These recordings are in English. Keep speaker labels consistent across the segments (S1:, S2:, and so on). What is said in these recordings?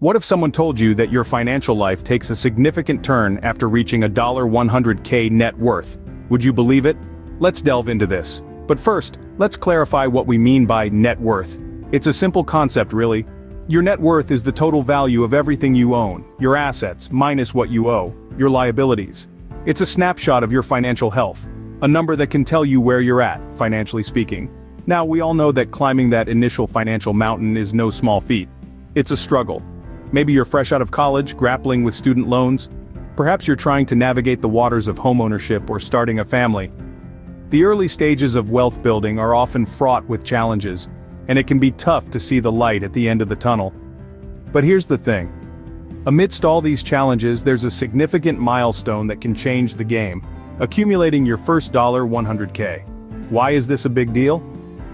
S1: What if someone told you that your financial life takes a significant turn after reaching a $100K net worth? Would you believe it? Let's delve into this. But first, let's clarify what we mean by net worth. It's a simple concept really. Your net worth is the total value of everything you own, your assets minus what you owe, your liabilities. It's a snapshot of your financial health, a number that can tell you where you're at, financially speaking. Now, we all know that climbing that initial financial mountain is no small feat. It's a struggle. Maybe you're fresh out of college, grappling with student loans. Perhaps you're trying to navigate the waters of homeownership or starting a family. The early stages of wealth building are often fraught with challenges, and it can be tough to see the light at the end of the tunnel. But here's the thing. Amidst all these challenges, there's a significant milestone that can change the game: accumulating your first $100K. Why is this a big deal?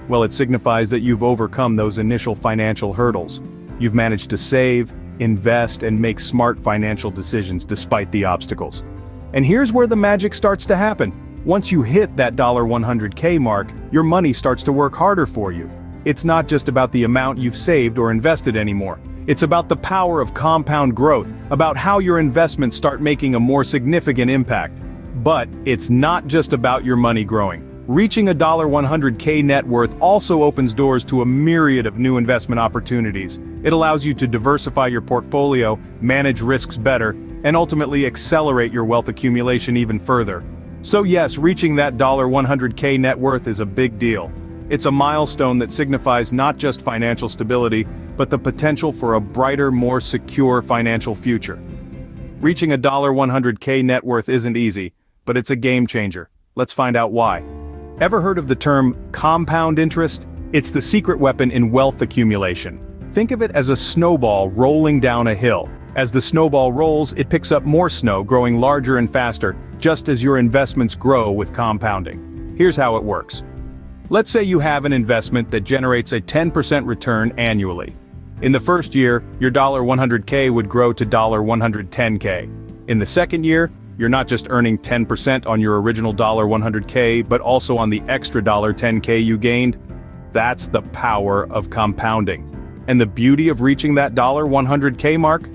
S1: Well, it signifies that you've overcome those initial financial hurdles. You've managed to save, invest, and make smart financial decisions despite the obstacles. And here's where the magic starts to happen. Once you hit that $100K mark, your money starts to work harder for you. It's not just about the amount you've saved or invested anymore. It's about the power of compound growth, about how your investments start making a more significant impact. But it's not just about your money growing. Reaching a $100K net worth also opens doors to a myriad of new investment opportunities. It allows you to diversify your portfolio, manage risks better, and ultimately accelerate your wealth accumulation even further. So yes, reaching that $100K net worth is a big deal. It's a milestone that signifies not just financial stability, but the potential for a brighter, more secure financial future. Reaching a $100K net worth isn't easy, but it's a game changer. Let's find out why. Ever heard of the term compound interest? It's the secret weapon in wealth accumulation. Think of it as a snowball rolling down a hill. As the snowball rolls, it picks up more snow, growing larger and faster, just as your investments grow with compounding. Here's how it works. Let's say you have an investment that generates a 10% return annually. In the first year, your $100K would grow to $110K. In the second year, you're not just earning 10% on your original $100K, but also on the extra $10K you gained. That's the power of compounding. And the beauty of reaching that $100K mark?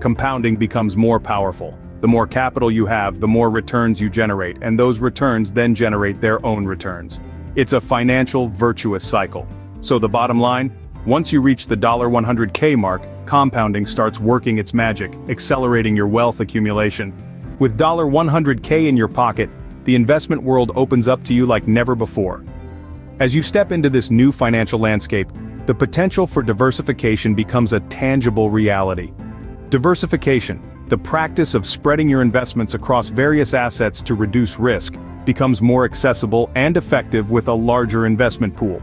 S1: Compounding becomes more powerful. The more capital you have, the more returns you generate, and those returns then generate their own returns. It's a financial virtuous cycle. So the bottom line? Once you reach the $100K mark, compounding starts working its magic, accelerating your wealth accumulation. With $100K in your pocket, the investment world opens up to you like never before. As you step into this new financial landscape, the potential for diversification becomes a tangible reality. Diversification, the practice of spreading your investments across various assets to reduce risk, becomes more accessible and effective with a larger investment pool.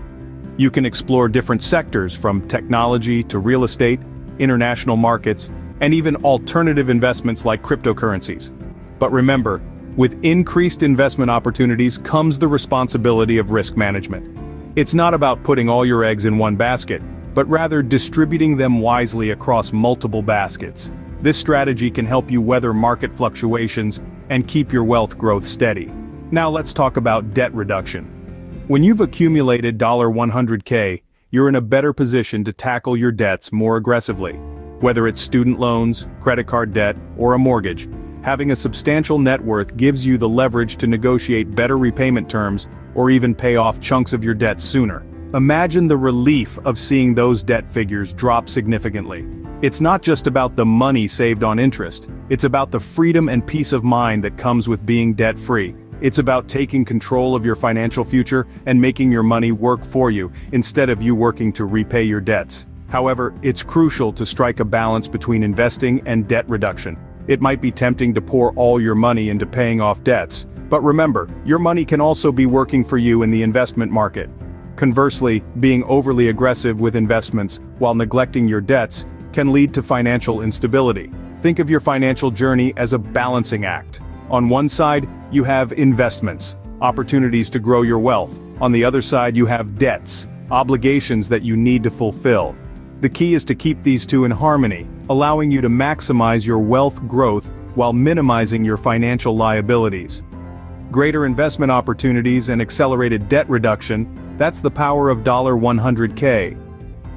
S1: You can explore different sectors from technology to real estate, international markets, and even alternative investments like cryptocurrencies. But remember, with increased investment opportunities comes the responsibility of risk management. It's not about putting all your eggs in one basket, but rather distributing them wisely across multiple baskets. This strategy can help you weather market fluctuations and keep your wealth growth steady. Now let's talk about debt reduction. When you've accumulated $100K, you're in a better position to tackle your debts more aggressively. Whether it's student loans, credit card debt, or a mortgage, having a substantial net worth gives you the leverage to negotiate better repayment terms or even pay off chunks of your debt sooner. Imagine the relief of seeing those debt figures drop significantly. It's not just about the money saved on interest, it's about the freedom and peace of mind that comes with being debt-free. It's about taking control of your financial future and making your money work for you, instead of you working to repay your debts. However, it's crucial to strike a balance between investing and debt reduction. It might be tempting to pour all your money into paying off debts, but remember, your money can also be working for you in the investment market. Conversely, being overly aggressive with investments while neglecting your debts can lead to financial instability. Think of your financial journey as a balancing act. On one side, you have investments, opportunities to grow your wealth. On the other side, you have debts, obligations that you need to fulfill. The key is to keep these two in harmony, allowing you to maximize your wealth growth while minimizing your financial liabilities. Greater investment opportunities and accelerated debt reduction, that's the power of $100K.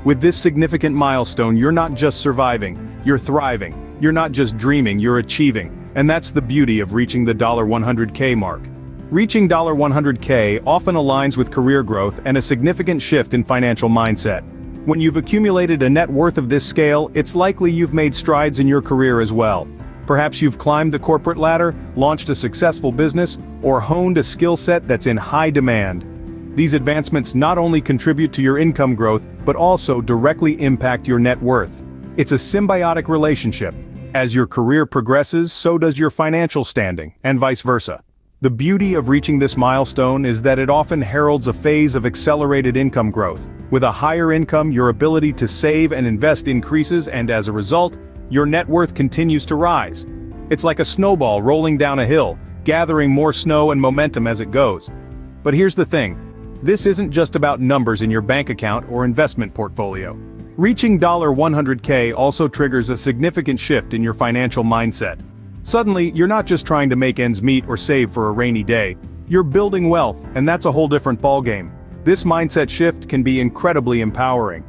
S1: With this significant milestone, you're not just surviving, you're thriving. You're not just dreaming, you're achieving. And that's the beauty of reaching the $100K mark. Reaching $100K often aligns with career growth and a significant shift in financial mindset. When you've accumulated a net worth of this scale, it's likely you've made strides in your career as well. Perhaps you've climbed the corporate ladder, launched a successful business, or honed a skill set that's in high demand. These advancements not only contribute to your income growth, but also directly impact your net worth. It's a symbiotic relationship. As your career progresses, so does your financial standing, and vice versa. The beauty of reaching this milestone is that it often heralds a phase of accelerated income growth. With a higher income, your ability to save and invest increases, and as a result, your net worth continues to rise. It's like a snowball rolling down a hill, gathering more snow and momentum as it goes. But here's the thing. This isn't just about numbers in your bank account or investment portfolio. Reaching $100K also triggers a significant shift in your financial mindset. Suddenly, you're not just trying to make ends meet or save for a rainy day. You're building wealth, and that's a whole different ballgame. This mindset shift can be incredibly empowering.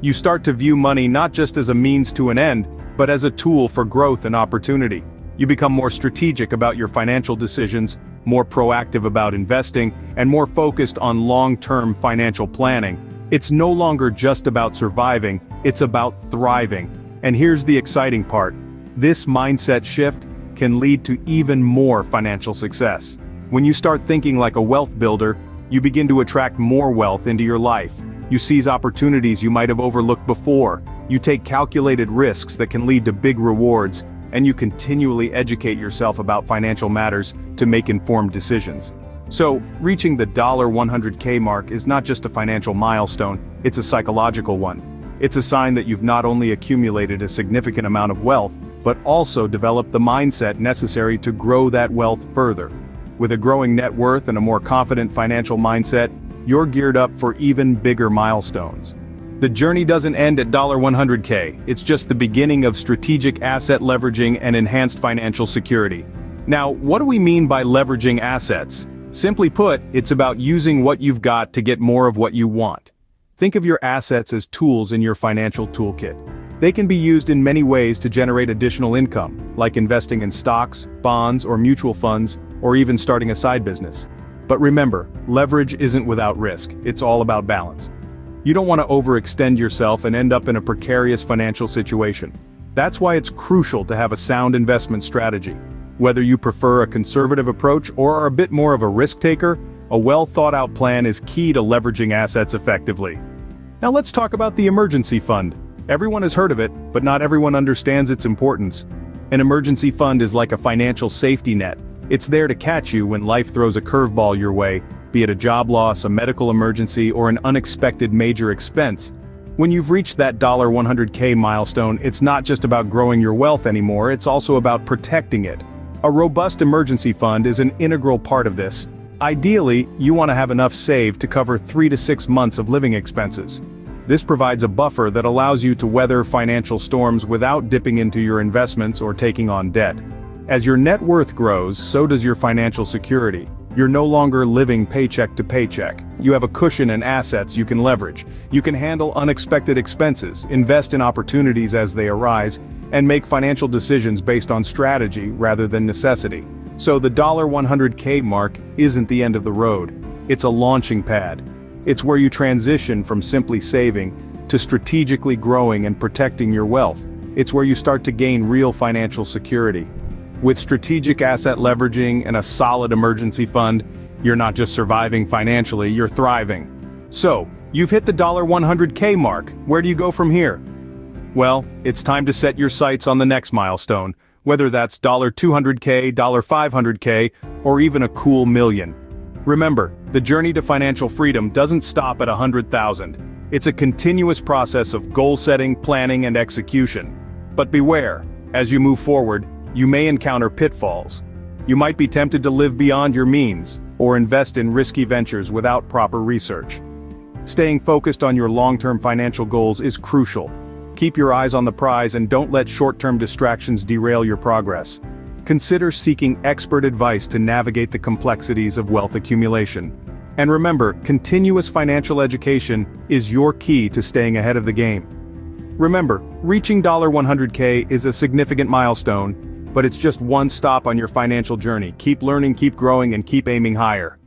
S1: You start to view money not just as a means to an end, but as a tool for growth and opportunity. You become more strategic about your financial decisions, more proactive about investing, and more focused on long-term financial planning. It's no longer just about surviving, it's about thriving. And here's the exciting part. This mindset shift can lead to even more financial success. When you start thinking like a wealth builder, you begin to attract more wealth into your life. You seize opportunities you might have overlooked before. You take calculated risks that can lead to big rewards, and you continually educate yourself about financial matters to make informed decisions. So, reaching the $100K mark is not just a financial milestone, it's a psychological one. It's a sign that you've not only accumulated a significant amount of wealth, but also developed the mindset necessary to grow that wealth further. With a growing net worth and a more confident financial mindset, you're geared up for even bigger milestones. The journey doesn't end at $100K, it's just the beginning of strategic asset leveraging and enhanced financial security. Now, what do we mean by leveraging assets? Simply put, it's about using what you've got to get more of what you want. Think of your assets as tools in your financial toolkit. They can be used in many ways to generate additional income, like investing in stocks, bonds, or mutual funds, or even starting a side business. But remember, leverage isn't without risk, it's all about balance. You don't want to overextend yourself and end up in a precarious financial situation. That's why it's crucial to have a sound investment strategy. Whether you prefer a conservative approach or are a bit more of a risk taker, a well-thought-out plan is key to leveraging assets effectively. Now let's talk about the emergency fund. Everyone has heard of it, but not everyone understands its importance. An emergency fund is like a financial safety net. It's there to catch you when life throws a curveball your way, be it a job loss, a medical emergency, or an unexpected major expense. When you've reached that $100K milestone, it's not just about growing your wealth anymore, it's also about protecting it. A robust emergency fund is an integral part of this. Ideally, you want to have enough saved to cover 3 to 6 months of living expenses. This provides a buffer that allows you to weather financial storms without dipping into your investments or taking on debt. As your net worth grows, so does your financial security. You're no longer living paycheck to paycheck. You have a cushion and assets you can leverage. You can handle unexpected expenses, invest in opportunities as they arise, and make financial decisions based on strategy rather than necessity. So the $100K mark isn't the end of the road. It's a launching pad. It's where you transition from simply saving to strategically growing and protecting your wealth. It's where you start to gain real financial security. With strategic asset leveraging and a solid emergency fund, you're not just surviving financially, you're thriving. So, you've hit the $100K mark. Where do you go from here? Well, it's time to set your sights on the next milestone, whether that's $200K, $500K, or even a cool million. Remember, the journey to financial freedom doesn't stop at 100,000. It's a continuous process of goal setting, planning, and execution. But beware, as you move forward, you may encounter pitfalls. You might be tempted to live beyond your means, or invest in risky ventures without proper research. Staying focused on your long-term financial goals is crucial. Keep your eyes on the prize and don't let short-term distractions derail your progress. Consider seeking expert advice to navigate the complexities of wealth accumulation. And remember, continuous financial education is your key to staying ahead of the game. Remember, reaching $100K is a significant milestone, but it's just one stop on your financial journey. Keep learning, keep growing, and keep aiming higher.